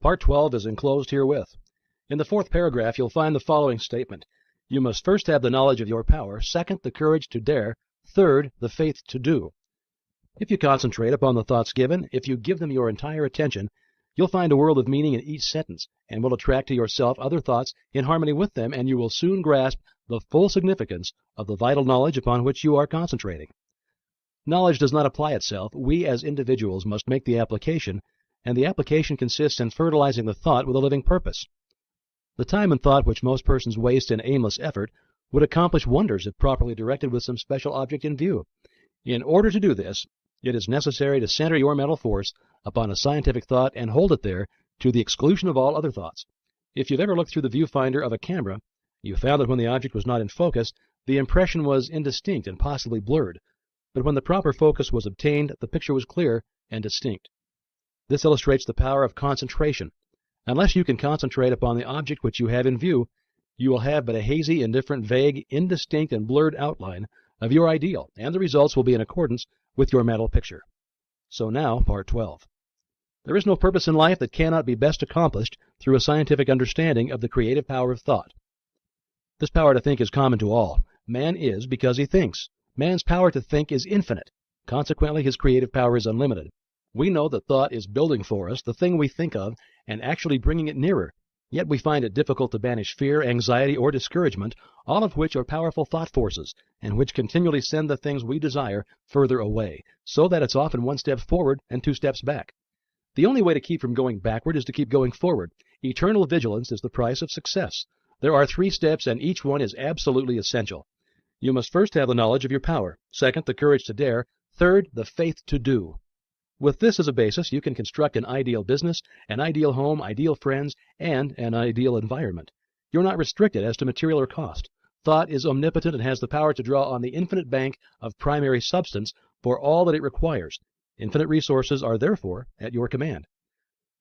Part 12 is enclosed herewith. In the fourth paragraph, you'll find the following statement. You must first have the knowledge of your power, second, the courage to dare, third, the faith to do. If you concentrate upon the thoughts given, if you give them your entire attention, you'll find a world of meaning in each sentence and will attract to yourself other thoughts in harmony with them, and you will soon grasp the full significance of the vital knowledge upon which you are concentrating. Knowledge does not apply itself. We as individuals must make the application, and the application consists in fertilizing the thought with a living purpose. The time and thought which most persons waste in aimless effort would accomplish wonders if properly directed with some special object in view. In order to do this, it is necessary to center your mental force upon a scientific thought and hold it there to the exclusion of all other thoughts. If you've ever looked through the viewfinder of a camera, you found that when the object was not in focus, the impression was indistinct and possibly blurred, but when the proper focus was obtained, the picture was clear and distinct. This illustrates the power of concentration. Unless you can concentrate upon the object which you have in view, you will have but a hazy, indifferent, vague, indistinct, and blurred outline of your ideal, and the results will be in accordance with your mental picture. So now, Part 12. There is no purpose in life that cannot be best accomplished through a scientific understanding of the creative power of thought. This power to think is common to all. Man is because he thinks. Man's power to think is infinite. Consequently, his creative power is unlimited. We know that thought is building for us the thing we think of and actually bringing it nearer, yet we find it difficult to banish fear, anxiety, or discouragement, all of which are powerful thought forces, and which continually send the things we desire further away, so that it's often one step forward and two steps back. The only way to keep from going backward is to keep going forward. Eternal vigilance is the price of success. There are 3 steps, and each one is absolutely essential. You must first have the knowledge of your power, second, the courage to dare, third, the faith to do. With this as a basis, you can construct an ideal business, an ideal home, ideal friends, and an ideal environment. You're not restricted as to material or cost. Thought is omnipotent and has the power to draw on the infinite bank of primary substance for all that it requires. Infinite resources are therefore at your command.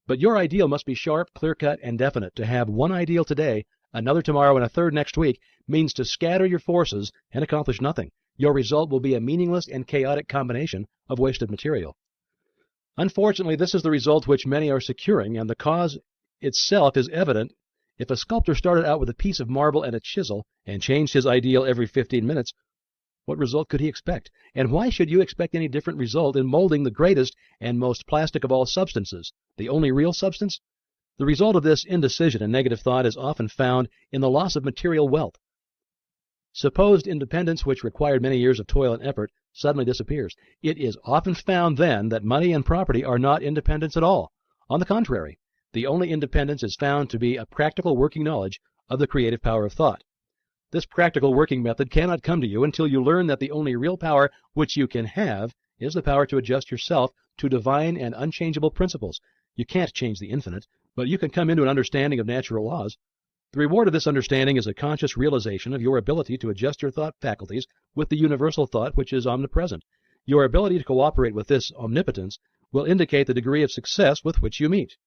But your ideal must be sharp, clear-cut, and definite. To have one ideal today, another tomorrow, and a third next week means to scatter your forces and accomplish nothing. Your result will be a meaningless and chaotic combination of wasted material. Unfortunately, this is the result which many are securing, and the cause itself is evident. If a sculptor started out with a piece of marble and a chisel and changed his ideal every 15 minutes, what result could he expect? And why should you expect any different result in molding the greatest and most plastic of all substances, the only real substance? The result of this indecision and negative thought is often found in the loss of material wealth. Supposed independence, which required many years of toil and effort, suddenly disappears. It is often found then that money and property are not independence at all. On the contrary, the only independence is found to be a practical working knowledge of the creative power of thought. This practical working method cannot come to you until you learn that the only real power which you can have is the power to adjust yourself to divine and unchangeable principles. You can't change the infinite, but you can come into an understanding of natural laws. The reward of this understanding is a conscious realization of your ability to adjust your thought faculties with the universal thought which is omnipresent. Your ability to cooperate with this omnipotence will indicate the degree of success with which you meet.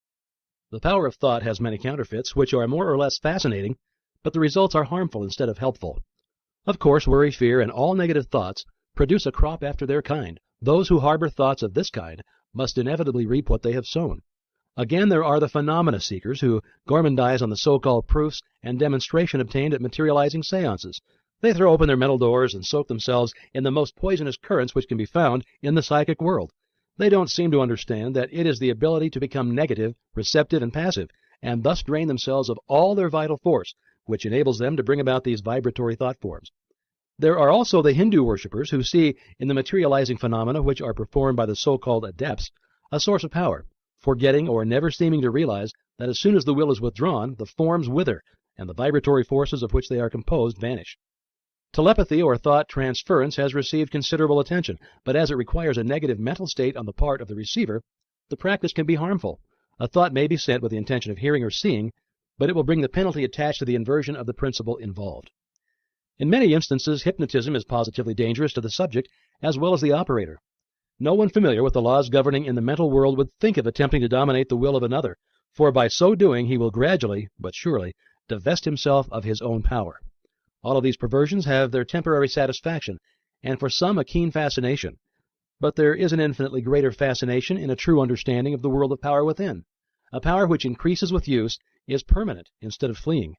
The power of thought has many counterfeits, which are more or less fascinating, but the results are harmful instead of helpful. Of course, worry, fear, and all negative thoughts produce a crop after their kind. Those who harbor thoughts of this kind must inevitably reap what they have sown. Again, there are the phenomena seekers who gormandize on the so-called proofs and demonstration obtained at materializing seances. They throw open their mental doors and soak themselves in the most poisonous currents which can be found in the psychic world. They don't seem to understand that it is the ability to become negative, receptive, and passive, and thus drain themselves of all their vital force, which enables them to bring about these vibratory thought forms. There are also the Hindu worshippers who see in the materializing phenomena which are performed by the so-called adepts a source of power, forgetting or never seeming to realize that as soon as the will is withdrawn, the forms wither, and the vibratory forces of which they are composed vanish. Telepathy or thought transference has received considerable attention, but as it requires a negative mental state on the part of the receiver, the practice can be harmful. A thought may be sent with the intention of hearing or seeing, but it will bring the penalty attached to the inversion of the principle involved. In many instances, hypnotism is positively dangerous to the subject as well as the operator. No one familiar with the laws governing in the mental world would think of attempting to dominate the will of another, for by so doing he will gradually, but surely, divest himself of his own power. All of these perversions have their temporary satisfaction, and for some a keen fascination. But there is an infinitely greater fascination in a true understanding of the world of power within. A power which increases with use is permanent instead of fleeing,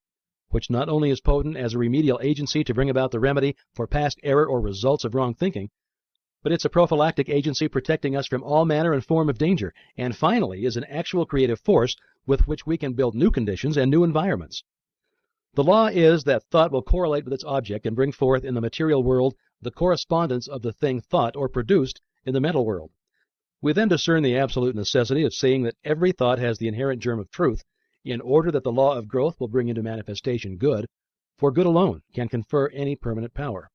which not only is potent as a remedial agency to bring about the remedy for past error or results of wrong thinking, but it's a prophylactic agency protecting us from all manner and form of danger, and finally is an actual creative force with which we can build new conditions and new environments. The law is that thought will correlate with its object and bring forth in the material world the correspondence of the thing thought or produced in the mental world. We then discern the absolute necessity of seeing that every thought has the inherent germ of truth, in order that the law of growth will bring into manifestation good, for good alone can confer any permanent power.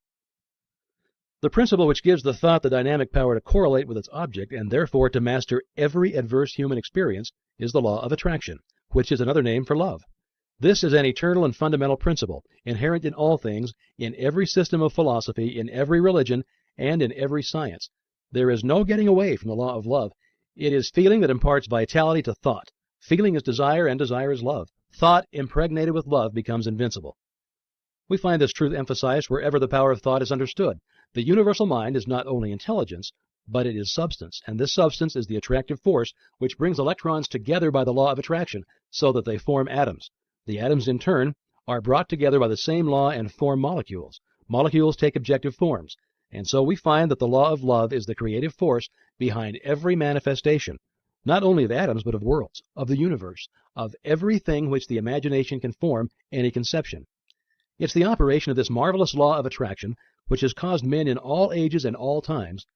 The principle which gives the thought the dynamic power to correlate with its object and therefore to master every adverse human experience is the law of attraction, which is another name for love. This is an eternal and fundamental principle, inherent in all things, in every system of philosophy, in every religion, and in every science. There is no getting away from the law of love. It is feeling that imparts vitality to thought. Feeling is desire, and desire is love. Thought impregnated with love becomes invincible. We find this truth emphasized wherever the power of thought is understood. The universal mind is not only intelligence, but it is substance, and this substance is the attractive force which brings electrons together by the law of attraction so that they form atoms. The atoms, in turn, are brought together by the same law and form molecules. Molecules take objective forms, and so we find that the law of love is the creative force behind every manifestation, not only of atoms but of worlds, of the universe, of everything which the imagination can form any conception. It's the operation of this marvelous law of attraction which has caused men in all ages and all times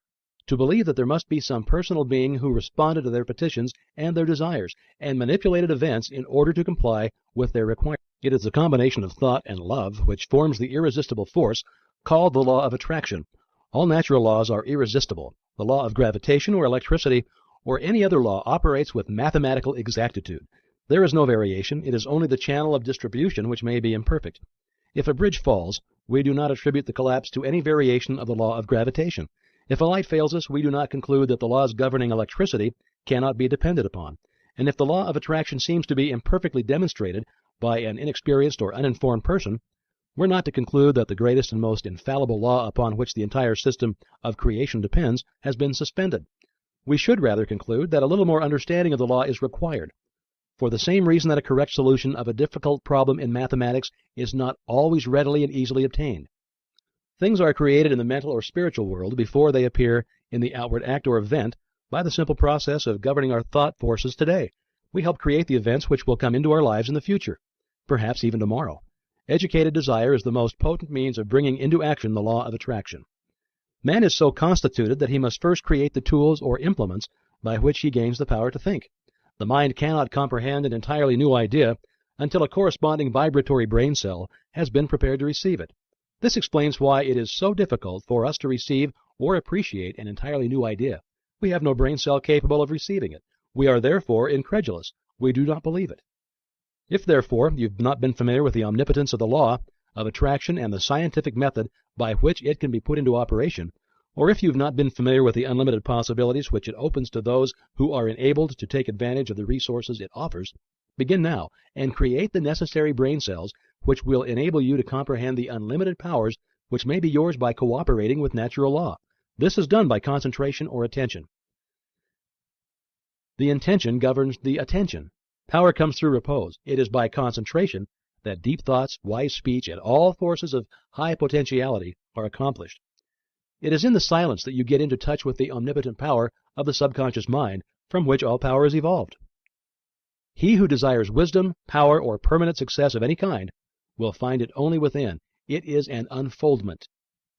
to believe that there must be some personal being who responded to their petitions and their desires and manipulated events in order to comply with their requirements. It is the combination of thought and love which forms the irresistible force called the law of attraction. All natural laws are irresistible. The law of gravitation or electricity or any other law operates with mathematical exactitude. There is no variation. It is only the channel of distribution which may be imperfect. If a bridge falls, we do not attribute the collapse to any variation of the law of gravitation. If a light fails us, we do not conclude that the laws governing electricity cannot be depended upon. And if the law of attraction seems to be imperfectly demonstrated by an inexperienced or uninformed person, we're not to conclude that the greatest and most infallible law upon which the entire system of creation depends has been suspended. We should rather conclude that a little more understanding of the law is required, for the same reason that a correct solution of a difficult problem in mathematics is not always readily and easily obtained. Things are created in the mental or spiritual world before they appear in the outward act or event by the simple process of governing our thought forces today. We help create the events which will come into our lives in the future, perhaps even tomorrow. Educated desire is the most potent means of bringing into action the law of attraction. Man is so constituted that he must first create the tools or implements by which he gains the power to think. The mind cannot comprehend an entirely new idea until a corresponding vibratory brain cell has been prepared to receive it. This explains why it is so difficult for us to receive or appreciate an entirely new idea. We have no brain cell capable of receiving it. We are therefore incredulous. We do not believe it. If, therefore, you've not been familiar with the omnipotence of the law of attraction and the scientific method by which it can be put into operation, or if you've not been familiar with the unlimited possibilities which it opens to those who are enabled to take advantage of the resources it offers, begin now and create the necessary brain cells which will enable you to comprehend the unlimited powers which may be yours by cooperating with natural law. This is done by concentration or attention. The intention governs the attention. Power comes through repose. It is by concentration that deep thoughts, wise speech, and all forces of high potentiality are accomplished. It is in the silence that you get into touch with the omnipotent power of the subconscious mind from which all power is evolved. He who desires wisdom, power, or permanent success of any kind will find it only within. It is an unfoldment.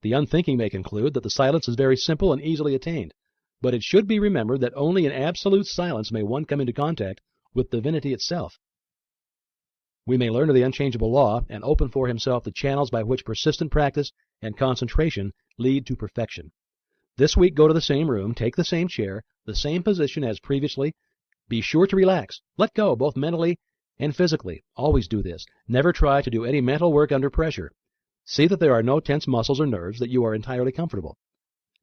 The unthinking may conclude that the silence is very simple and easily attained, but it should be remembered that only in absolute silence may one come into contact with divinity itself. We may learn of the unchangeable law and open for himself the channels by which persistent practice and concentration lead to perfection. This week, go to the same room, take the same chair, the same position as previously. Be sure to relax. Let go, both mentally and physically. Always do this. Never try to do any mental work under pressure. See that there are no tense muscles or nerves, that you are entirely comfortable.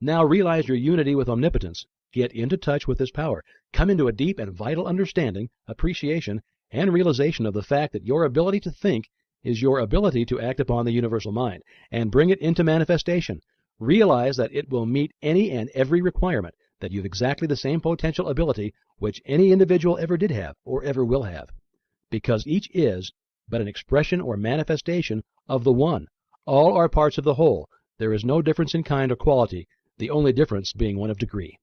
Now realize your unity with omnipotence. Get into touch with this power. Come into a deep and vital understanding, appreciation, and realization of the fact that your ability to think is your ability to act upon the universal mind and bring it into manifestation. Realize that it will meet any and every requirement, that you've exactly the same potential ability which any individual ever did have or ever will have, because each is but an expression or manifestation of the one. All are parts of the whole. There is no difference in kind or quality, the only difference being one of degree.